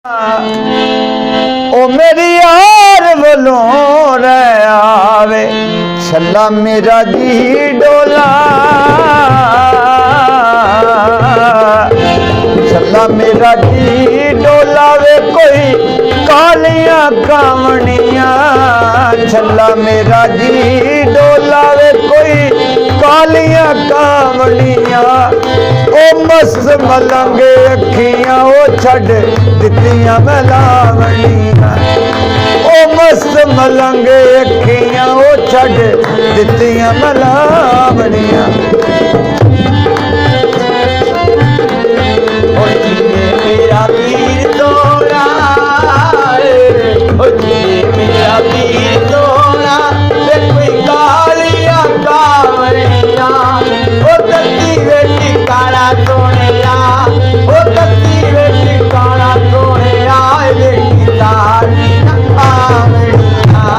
ओ मेरी यार वलों रे आवे छला मेरा जी डोला, छला मेरा जी डोला वे कोई कालियां कावनियां, छला मेरा जी डोला वे कोई कालियां कावनियां। ओ मस्त मलंगे अखियां ओ छड़ दित्तियां मलावनियां, ओ मस्त मलंगे अखियां ओ छड़ दित्तियां मलावनियां। ओ जिए मेरा वीर तोड़ा, ओ जिए मेरा वीर तोड़ा वे कोई कालियां कावनियां। ओ तत्ती वे टिकाड़ा तोड़िया, ओ तत्ती वे टिकाड़ा तोड़िया देखी लालियां कावनियां।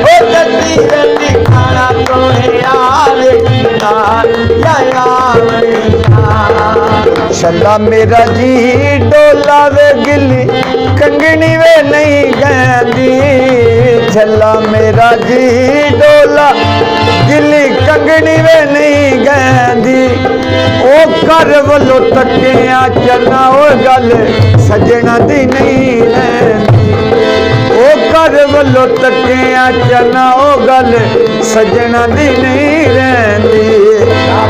ओ तत्ती वे टिकाड़ा तोड़िया देखी लालियां कावनियां। छला मेरा जी डोला वे गिली कंगनी वे नहीं गैंदी, छला मेरा जी डोला गिली कंगनी वे नहीं गैंदी। ओ कर वलो तकिया चलना ओ गल सजना दी नहीं रैंदी, ओ कर वलो तकिया चलना ओ गल सजना दी नहीं रैंदी।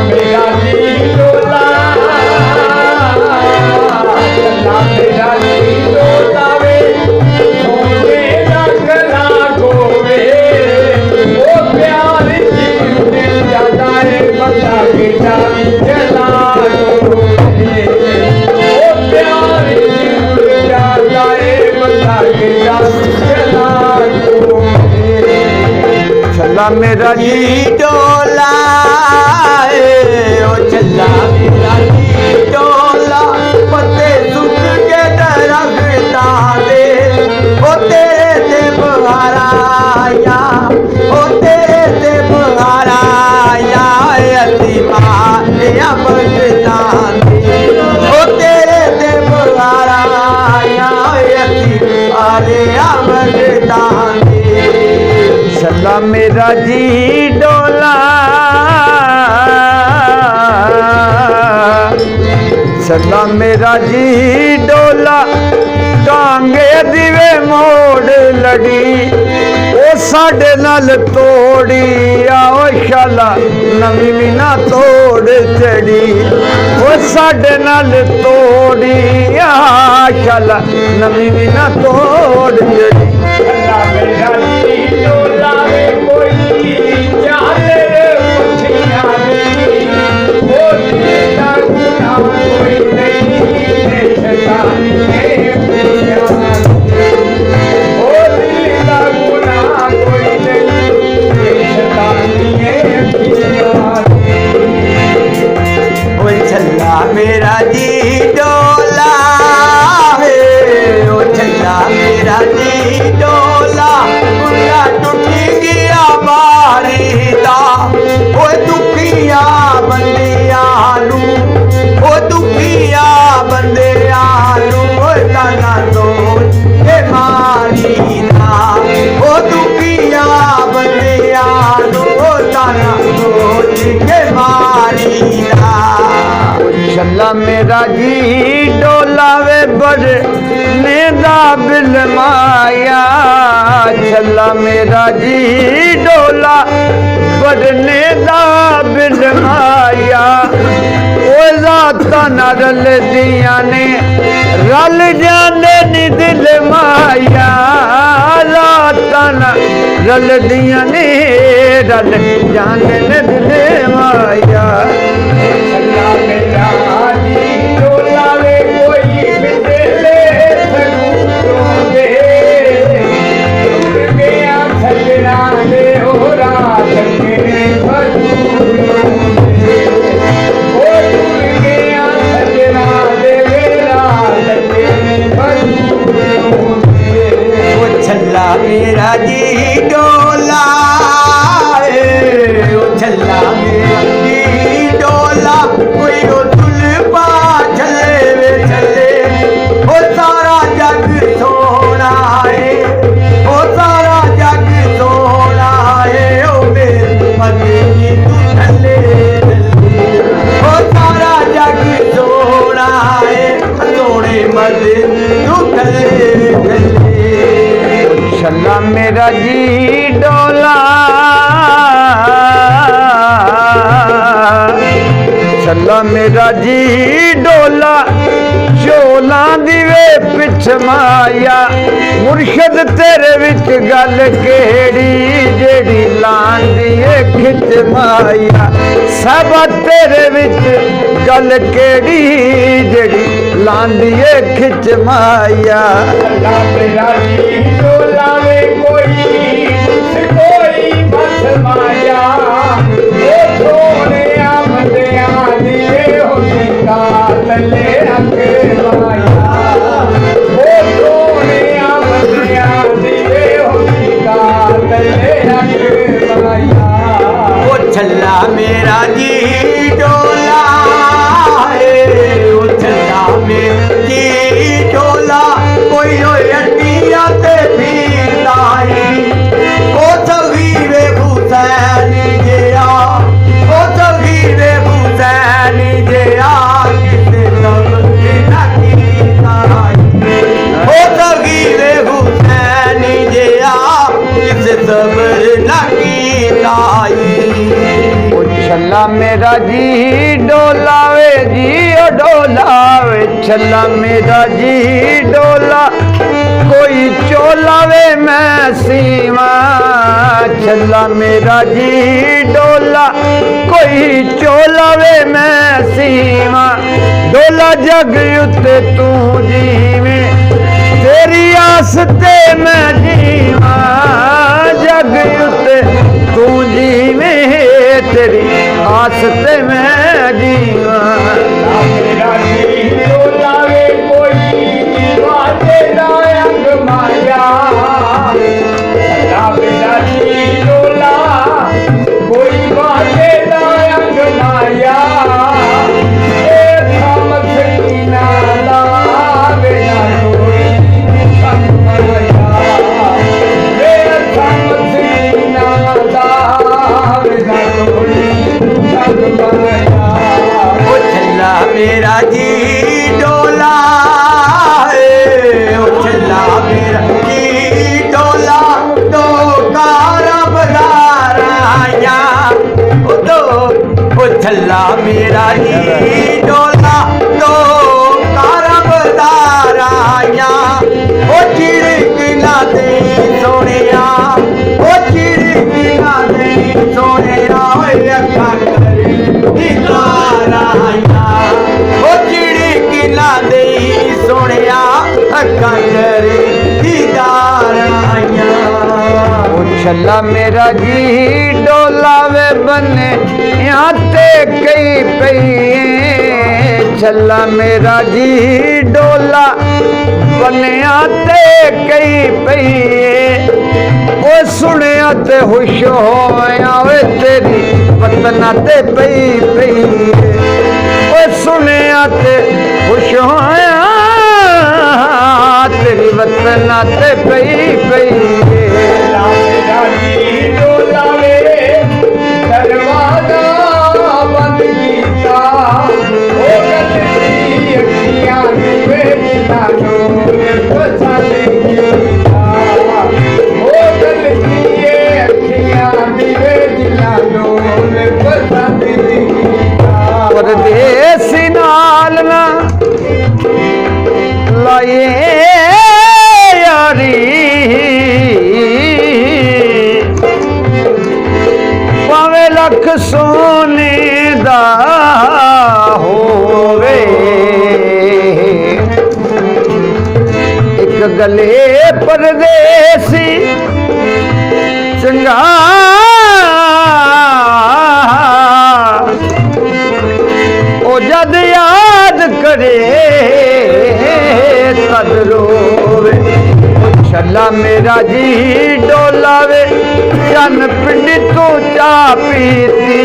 मेरा जी डोला, मेरा जी डोला वे सोने दा गला गोवे, ओ प्यारी जी दिल जादा है बता के जावी जला गोवे, ओ प्यारी जी दिल जादा है बता के जावी जला गोवे। छला मेरा जी डोला, ओ छला मेरा जी डोला पत्ते सुख के दरख्ता दे, ओ तेरे ते बहारा आया, ओ तेरे ते बहारा आया अति माया बगता दे, ओ तेरे ते बहारा आया अति माया बगता दे। छला मेरा जी डोला, छला मेरा जी डोला टांगे दिवे मोड़ लड़ी, ओ साडे नाल तोड़ी आओ शाला नवी भी ना तोड़ चढ़ी, ओ साडे नाल तोड़ी आ शाला नवी भी ना तोड़ चढ़ी। मेरा जी डोला वे कोई चाले पुछिया नहीं, ओ तेरा गुना कोई नहीं देखता है पिया, ओ तेरा गुना कोई नहीं देखता है पिया। ओ छला मेरा जी डोला है, ओ छला मेरा जी डोला मुंडा टूट गया बारी दा, ओ दुखिया बंदिया नू, ओ दुखिया बंदिया नू ताना सोच के मारी दा, ओ दुखिया बंदिया नू ताना सोच के मारी दा। छला मेरा जी डोला वे बड़े नेदा बिल माया, छला मेरा जी डोला बड़ने दा बिल माया। ओ जाता न रल दिया ने रल जाने नी दिल माया, जाता न रल दिया ने रल जाने ने दिल माया। छला मेरा जी डोला वे कोई बिदले सरूरों दे, टूट गया सजना दे हो रात के भजूरों दे, ओ टूट गया सजना दे रात के भजूरों दे। ओ छला मेरा जी डोला, ओ छला मेरा जी डोला कोई ओ तुल पा चले वे चले, ओ सारा जग छल्ला मेरा जी डोला छल्ला मेरा जी डोला चोला दिवे पिछ माया मुर्शद तेरे विच गल केड़ी जेड़ी लांदी है खिच माया सब तेरे विच गल केड़ी जेड़ी लांदी है खिच माया छल्ला मेरा जी डोला वे कोई बस माया ओ सोने आमदिया दिए होती का तले रख माया ओ सोने आमदिया दिए होती का तले रख माया ओ छल्ला मेरा जी डोला ओ छल्ला मेरा जी डोला कोई अटिया ते फिरदाई ओ तवीरे हुसैन जिया ओ तवीरे हुसैन जिया किसे सब नकी ताई ओ तवीरे हुसैन जिया किसे सब नकी ताई ओ छल्ला मेरा जी डोलावे जी ओ डोलावे छल्ला मेरा जी डोला कोई चोलावे मैं सीमा छल्ला मेरा जी डोला कोई चोलावे मैं सीमा डोला जग उत्ते तू जीवे तेरी आस ते मैं जीवा जग उत्ते तू जीवे तेरी आस ते मैं जीवा मेरा जी डोला वे कोई वादे दायक माया छल्ला मेरा जी डोला कोई वादे दायक माया ए थामक सकीना लावे ना कोई संग माया ए थामक सकीना लावे ना कोई संग माया ओ छल्ला मेरा जी डोला ओ छल्ला मेरा जी डोला दो कारा बलाराया ओ छल्ला मेरा जी डोला दो कारा बलाराया ओ चिड़क ना दे सोनिया ओ चिड़क ना दे सोनिया अखा कर दीदाराया ओ चिड़क ना दे सोनिया अखा कर दीदाराया ओ छल्ला मेरा जी डोलावे बने यहाँ ते कई पई छल्ला मेरा जी डोला बनिया ते कई पई ओ सुनिया ते खुश होया वे तेरी वतना ते पई पई ओ सुनिया ते खुश होया तेरी वतना ते पई पई छल्ला मेरा जी डोला वे दरवाजा बंद कीता ओ गलती अखियां वे जिनानो पसंद कीता ओ गलती अखियां वे जिनानो पसंद कीता परदेसी नाल ना लाए यारी पावे लख सोने दा होवे एक गले परदेसी चंगा ओ जद याद करे तद रोवे ओ छल्ला मेरा जी डोलावे चन पिंड तू चा पीती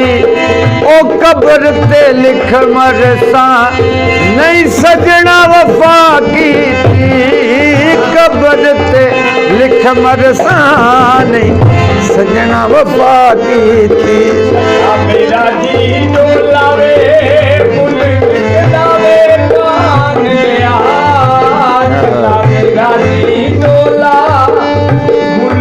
ओ कब्र ते लिख मरसा नहीं सजना वफा कीती कब्र ते लिख मरसा नहीं सजना वफा कीती मेरा जी डोलावे मुल दावे कान आ छल्ला मेरा जी डोला मुल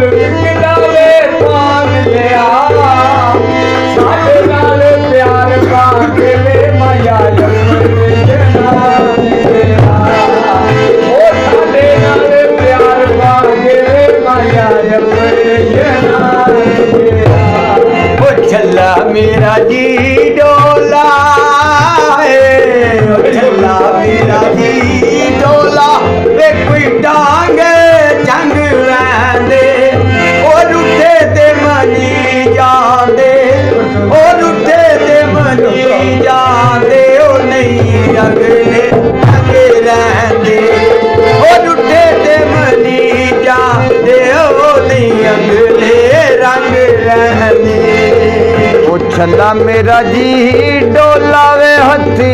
मेरा जी डोला छल्ला मेरा जी डोला वे कोई डांग चंग रैंदे और उठे ते मनी जांदे और उठे ते मनी जांदे ओ नहीं अगले अगे रैंदे और उठे ते मनी जांदे ओ नहीं अगले रंग रैंदे ओ छल्ला मेरा जी डोला वे हथी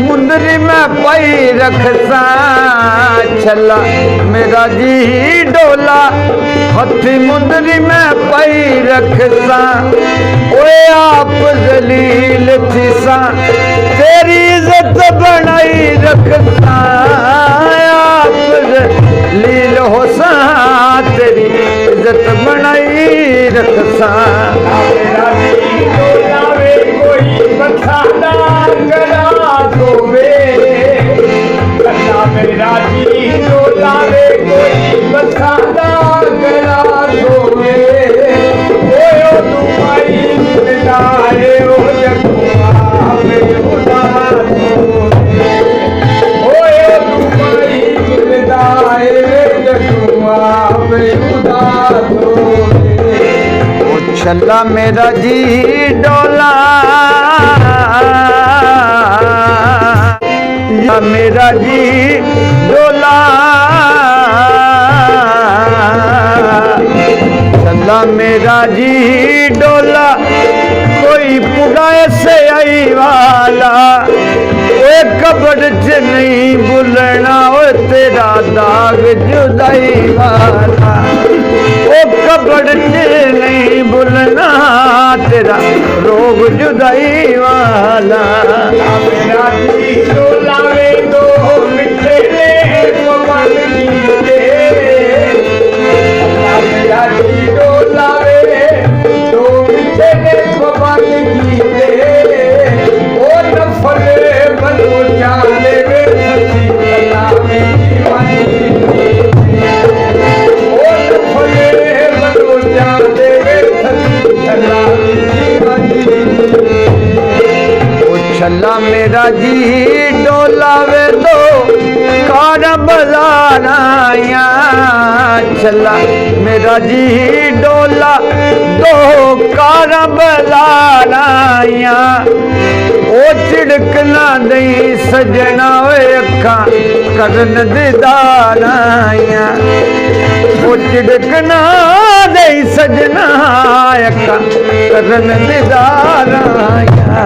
मुंदरी में पाई रखसा छल्ला मेरा जी डोला हथी मुंदरी में पाई रखसा ओए आप जलील थी सा तेरी इज्जत बनाई रखसा आप जलील हो सा तेरी इज्जत बनाई रखसा मेरा जी डोला वे कोई बखाना करा दोवे मेरा जी डोला वे कोई बखाना करा दोवे ओ तुम्हारी मिटाए ओ जगुआ में उदार दोवे ओ तुम्हारी मिटाए जगुआ में उदार दोवे ओ छल्ला मेरा जी डोला या मेरा जी डोला छल्ला मेरा जी डोला कोई पुगाए से आई वाला ओए कब्र च नहीं भुलना ओ तेरा दाग जुदाई वाला ओ कब्र च नहीं भुलना तेरा रोग जुदाई वाला मेरा जी डोला वे दो मिठे को बन गीते मेरा जी डोला वे दो मिठे को बन गीते ओ नफले बनो जाने वे सच्ची कलामी दीवानी ओ नफले बनो जाने वे सच्ची कलामी दीवानी छल्ला मेरा जी डोला वे दो कार बजाराया छल्ला मेरा जी डोला दो कार बजाराया ओ चिड़कना दई सजना वे अखा करन दीदाराया ओ चिड़कना दई सजना अखा करन दीदाराया